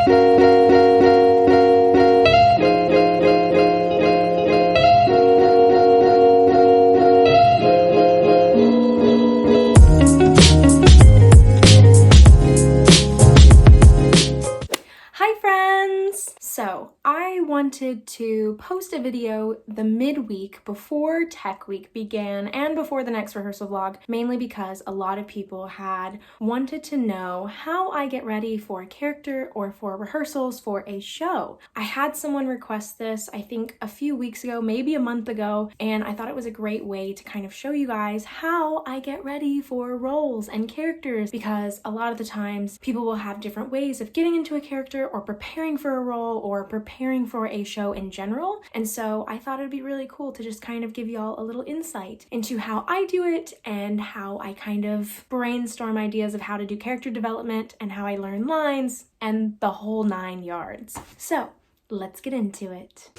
So I wanted to post a video the midweek before Tech Week began and before the next rehearsal vlog, mainly because a lot of people had wanted to know how I get ready for a character or for rehearsals for a show. I had someone request this, I think a few weeks ago, maybe a month ago, and I thought it was a great way to kind of show you guys how I get ready for roles and characters, because a lot of the times people will have different ways of getting into a character or preparing for a role or preparing for a show in general. And so I thought it'd be really cool to just kind of give y'all a little insight into how I do it and how I kind of brainstorm ideas of how to do character development and how I learn lines and the whole 9 yards. So let's get into it.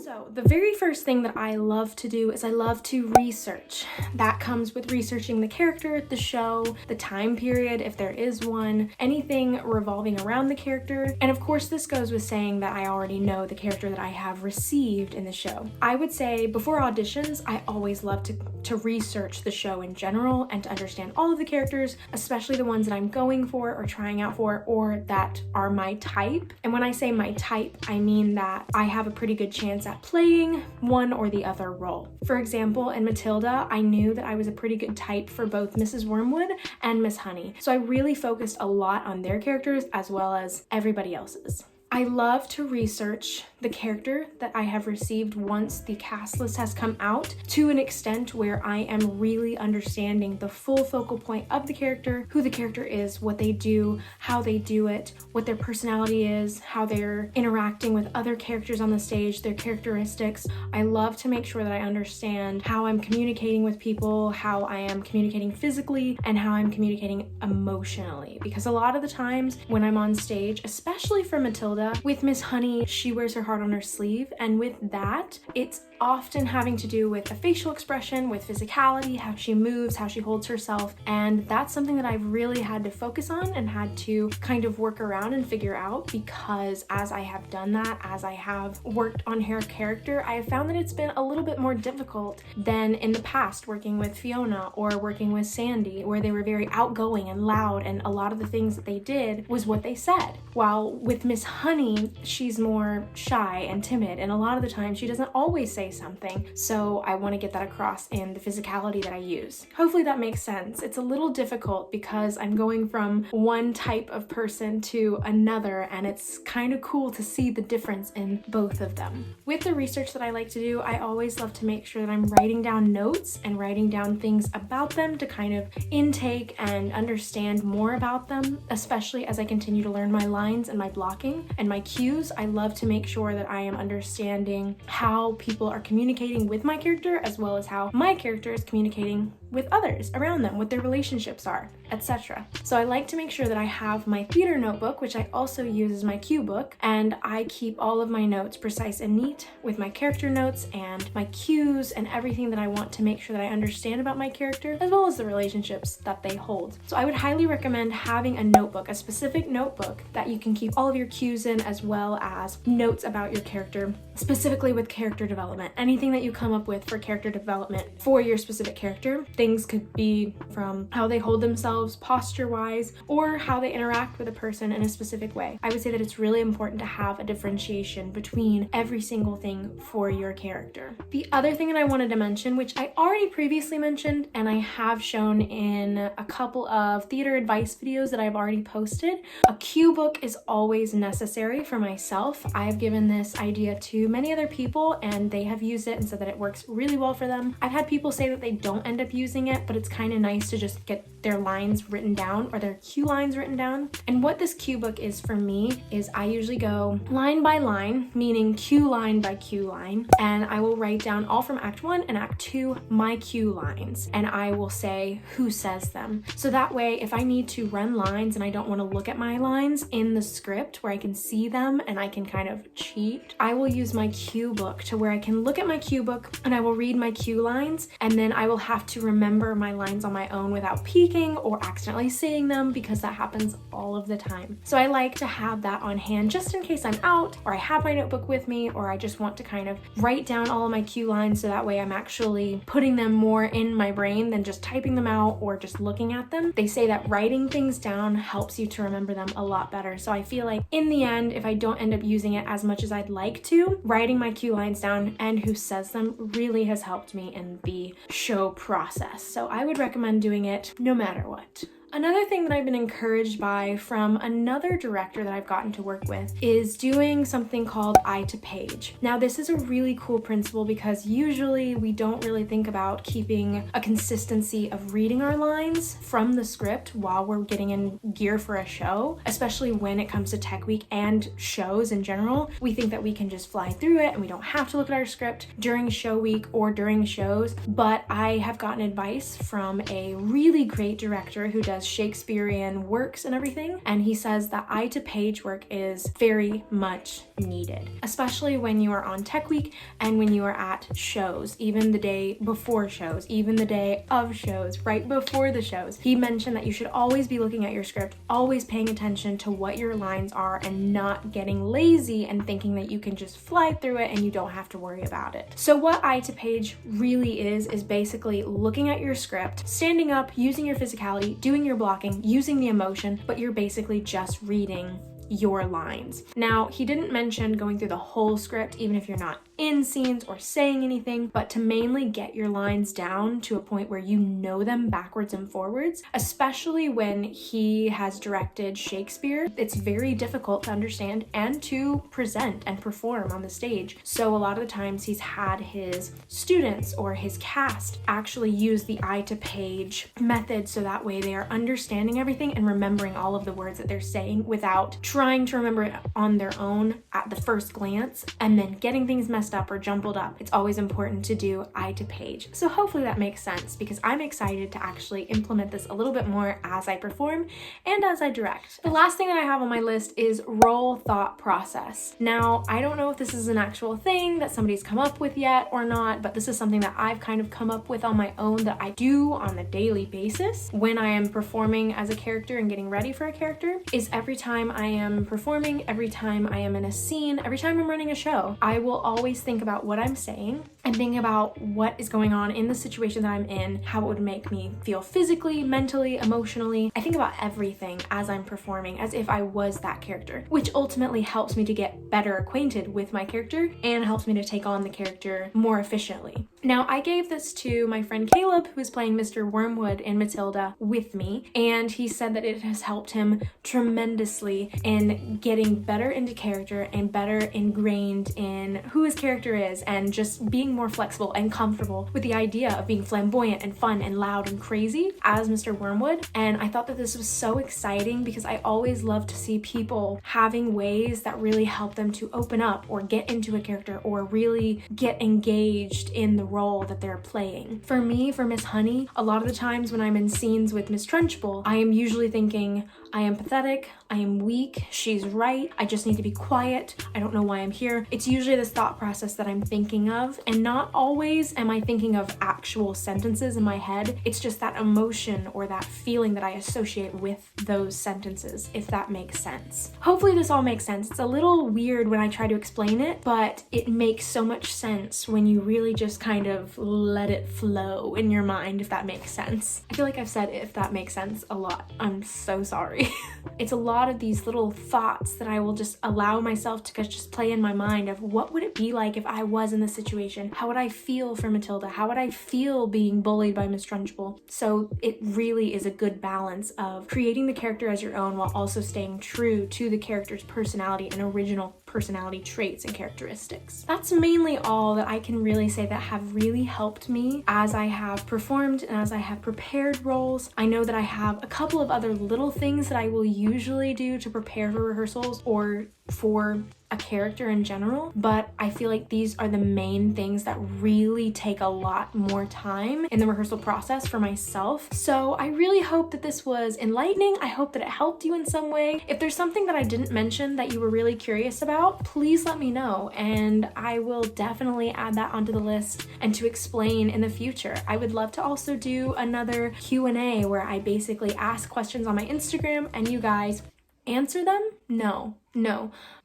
So the very first thing that I love to do is I love to research. That comes with researching the character, the show, the time period, if there is one, anything revolving around the character. And of course, this goes with saying that I already know the character that I have received in the show. I would say before auditions, I always love to research the show in general and to understand all of the characters, especially the ones that I'm going for or trying out for or that are my type. And when I say my type, I mean that I have a pretty good chance at playing one or the other role. For example, in Matilda, I knew that I was a pretty good type for both Mrs. Wormwood and Miss Honey. So I really focused a lot on their characters as well as everybody else's. I love to research the character that I have received once the cast list has come out to an extent where I am really understanding the full focal point of the character, who the character is, what they do, how they do it, what their personality is, how they're interacting with other characters on the stage, their characteristics. I love to make sure that I understand how I'm communicating with people, how I am communicating physically, and how I'm communicating emotionally. Because a lot of the times when I'm on stage, especially for Matilda, with Miss Honey, she wears her heart on her sleeve, and with that, it's often having to do with the facial expression, with physicality, how she moves, how she holds herself, and that's something that I've really had to focus on and had to kind of work around and figure out, because as I have done that, as I have worked on her character, I have found that it's been a little bit more difficult than in the past working with Fiona or working with Sandy, where they were very outgoing and loud, and a lot of the things that they did was what they said. While with Miss Honey, she's more shy and timid, and a lot of the time she doesn't always say something, so I want to get that across in the physicality that I use. Hopefully that makes sense. It's a little difficult because I'm going from one type of person to another, and it's kind of cool to see the difference in both of them. With the research that I like to do, I always love to make sure that I'm writing down notes and writing down things about them to kind of intake and understand more about them, especially as I continue to learn my lines and my blocking and my cues. I love to make sure that I am understanding how people are communicating with my character, as well as how my character is communicating with others around them, what their relationships are, etc. So I like to make sure that I have my theater notebook, which I also use as my cue book, and I keep all of my notes precise and neat with my character notes and my cues and everything that I want to make sure that I understand about my character, as well as the relationships that they hold. So I would highly recommend having a notebook, a specific notebook that you can keep all of your cues in, as well as notes about your character, specifically with character development. Anything that you come up with for character development for your specific character. Things could be from how they hold themselves posture-wise, or how they interact with a person in a specific way. I would say that it's really important to have a differentiation between every single thing for your character. The other thing that I wanted to mention, which I already previously mentioned and I have shown in a couple of theater advice videos that I've already posted, a cue book is always necessary for myself. I have given this idea to many other people and they have used it and said that it works really well for them. I've had people say that they don't end up using it, but it's kind of nice to just get their lines written down or their cue lines written down. And what this cue book is for me is I usually go line by line, meaning cue line by cue line, and I will write down all from Act 1 and Act 2 my cue lines, and I will say who says them. So that way, if I need to run lines and I don't want to look at my lines in the script where I can see them and I can kind of cheat, I will use use my cue book to where I can look at my cue book and I will read my cue lines, and then I will have to remember my lines on my own without peeking or accidentally saying them, because that happens all of the time. So I like to have that on hand just in case I'm out, or I have my notebook with me, or I just want to kind of write down all of my cue lines so that way I'm actually putting them more in my brain than just typing them out or just looking at them. They say that writing things down helps you to remember them a lot better. So I feel like in the end, if I don't end up using it as much as I'd like to, writing my cue lines down and who says them really has helped me in the show process. So I would recommend doing it no matter what. Another thing that I've been encouraged by from another director that I've gotten to work with is doing something called eye to page. Now, this is a really cool principle because usually we don't really think about keeping a consistency of reading our lines from the script while we're getting in gear for a show, especially when it comes to Tech Week and shows in general. We think that we can just fly through it and we don't have to look at our script during show week or during shows, but I have gotten advice from a really great director who does Shakespearean works and everything, and he says that eye to page work is very much needed, especially when you are on Tech Week and when you are at shows, even the day before shows, even the day of shows, right before the shows. He mentioned that you should always be looking at your script, always paying attention to what your lines are and not getting lazy and thinking that you can just fly through it and you don't have to worry about it. So what eye to page really is basically looking at your script, standing up, using your physicality, doing your blocking, using the emotion, but you're basically just reading your lines. Now, he didn't mention going through the whole script, even if you're not in scenes or saying anything, but to mainly get your lines down to a point where you know them backwards and forwards, especially when he has directed Shakespeare. It's very difficult to understand and to present and perform on the stage. So a lot of the times he's had his students or his cast actually use the eye to page method so that way they are understanding everything and remembering all of the words that they're saying without trying to remember it on their own at the first glance and then getting things messed up or jumbled up. It's always important to do eye to page. So hopefully that makes sense, because I'm excited to actually implement this a little bit more as I perform and as I direct. The last thing that I have on my list is role thought process. Now, I don't know if this is an actual thing that somebody's come up with yet or not, but this is something that I've kind of come up with on my own that I do on a daily basis when I am performing as a character and getting ready for a character. Is every time I am performing, every time I am in a scene, every time I'm running a show, I will always think about what I'm saying and think about what is going on in the situation that I'm in, how it would make me feel physically, mentally, emotionally. I think about everything as I'm performing as if I was that character, which ultimately helps me to get better acquainted with my character and helps me to take on the character more efficiently. Now, I gave this to my friend Caleb, who is playing Mr. Wormwood in Matilda with me, and he said that it has helped him tremendously in getting better into character and better ingrained in who his character is and just being more flexible and comfortable with the idea of being flamboyant and fun and loud and crazy as Mr. Wormwood. And I thought that this was so exciting because I always love to see people having ways that really help them to open up or get into a character or really get engaged in the role that they're playing. For me, for Miss Honey, a lot of the times when I'm in scenes with Miss Trunchbull, I am usually thinking, I am pathetic, I am weak, she's right, I just need to be quiet, I don't know why I'm here. It's usually this thought process that I'm thinking of, and not always am I thinking of actual sentences in my head. It's just that emotion or that feeling that I associate with those sentences, if that makes sense. Hopefully this all makes sense. It's a little weird when I try to explain it, but it makes so much sense when you really just kind of let it flow in your mind, if that makes sense. I feel like I've said if that makes sense a lot. I'm so sorry. It's a lot of these little thoughts that I will just allow myself to just play in my mind of what would it be like if I was in this situation? How would I feel for Matilda? How would I feel being bullied by Miss Trunchbull? So it really is a good balance of creating the character as your own while also staying true to the character's personality and original personality traits and characteristics. That's mainly all that I can really say that have really helped me as I have performed and as I have prepared roles. I know that I have a couple of other little things that I will usually do to prepare for rehearsals or for a character in general, but I feel like these are the main things that really take a lot more time in the rehearsal process for myself. So I really hope that this was enlightening. I hope that it helped you in some way. If there's something that I didn't mention that you were really curious about, please let me know, and I will definitely add that onto the list and to explain in the future. I would love to also do another Q&A where I basically ask questions on my Instagram and you guys answer them? No.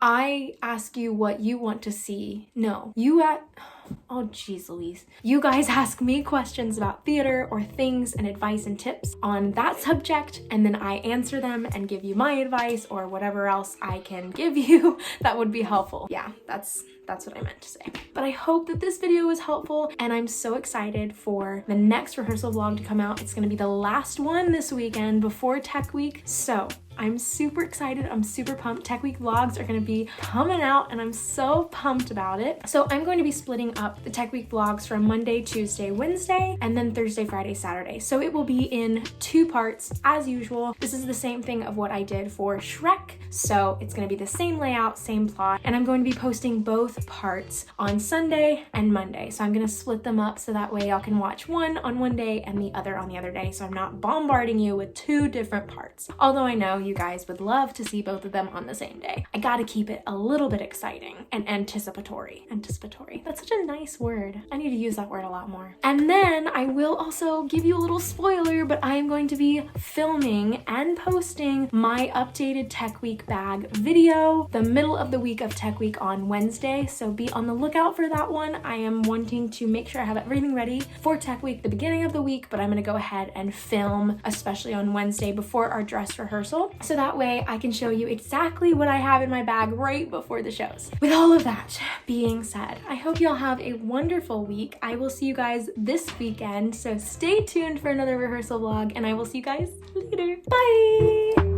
I ask you what you want to see. No. Oh geez Louise. You guys ask me questions about theater or things and advice and tips on that subject, and then I answer them and give you my advice or whatever else I can give you that would be helpful. Yeah, that's what I meant to say. But I hope that this video was helpful, and I'm so excited for the next rehearsal vlog to come out. It's gonna be the last one this weekend before Tech Week, so I'm super excited. I'm super pumped. Tech Week vlogs are gonna be coming out and I'm so pumped about it. So I'm going to be splitting up the Tech Week vlogs from Monday, Tuesday, Wednesday, and then Thursday, Friday, Saturday. So it will be in 2 parts as usual. This is the same thing of what I did for Shrek. So it's gonna be the same layout, same plot, and I'm going to be posting both parts on Sunday and Monday. So I'm gonna split them up so that way y'all can watch one on one day and the other on the other day. So I'm not bombarding you with 2 different parts. Although I know you guys would love to see both of them on the same day. I gotta keep it a little bit exciting and anticipatory. Anticipatory. That's such a nice word. I need to use that word a lot more. And then I will also give you a little spoiler, but I am going to be filming and posting my updated Tech Week bag video the middle of the week of Tech Week on Wednesday. So be on the lookout for that one. I am wanting to make sure I have everything ready for Tech Week the beginning of the week, but I'm gonna go ahead and film, especially on Wednesday before our dress rehearsal. So that way I can show you exactly what I have in my bag right before the shows. With all of that being said, I hope y'all have a wonderful week. I will see you guys this weekend, so stay tuned for another rehearsal vlog, and I will see you guys later. Bye!